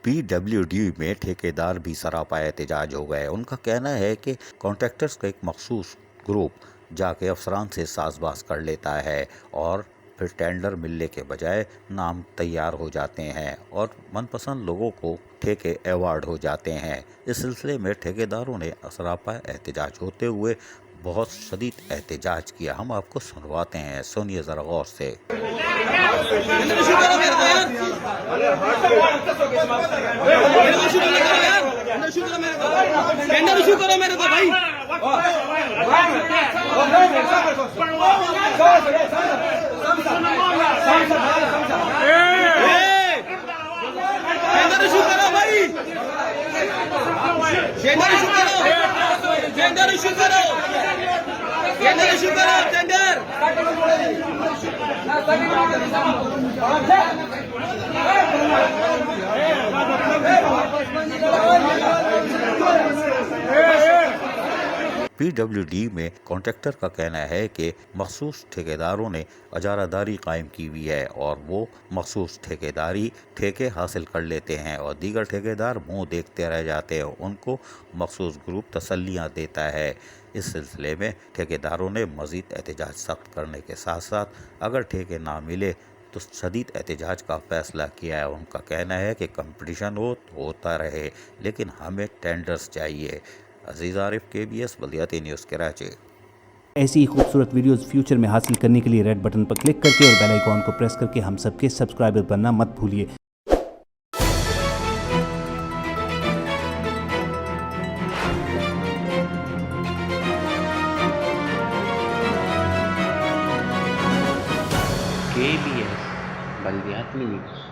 PWD में ठेकेदार भी सरापा एहतजाज हो गए। उनका कहना है कि कॉन्ट्रैक्टर्स का एक मखसूस ग्रुप जाके अफसरान से साजबाज कर लेता है और फिर टेंडर मिलने के बजाय नाम तैयार हो जाते हैं और मनपसंद लोगों को ठेके अवार्ड हो जाते हैं। इस सिलसिले में ठेकेदारों ने सरापा एहतजाज होते हुए बहुत शदीद एहतजाज किया। हम आपको सुनवाते हैं, सुनिए जरा गौर से। पीडब्ल्यूडी में कॉन्ट्रैक्टर का कहना है कि मखसूस ठेकेदारों ने अजारादारी कायम की हुई है और वो मखसूस ठेकेदारी ठेके हासिल कर लेते हैं और दीगर ठेकेदार मुंह देखते रह जाते हैं। उनको मखसूस ग्रुप तसल्लियाँ देता है। इस सिलसिले में ठेकेदारों ने मज़ीद एहतजाज सख्त करने के साथ साथ अगर ठेके ना मिले तो शदीद एहतजाज का फैसला किया है। उनका कहना है कि कंपटीशन होता रहे लेकिन हमें टेंडर्स चाहिए। अजीज़ आरिफ, KBS बल्दियाती न्यूज़ कराची। ऐसी ही खूबसूरत वीडियोस फ्यूचर में हासिल करने के लिए रेड बटन पर क्लिक करके और बेल आइकॉन को प्रेस करके हम सबके सब्सक्राइबर बनना मत भूलिए। KBS बल्दियाती न्यूज़।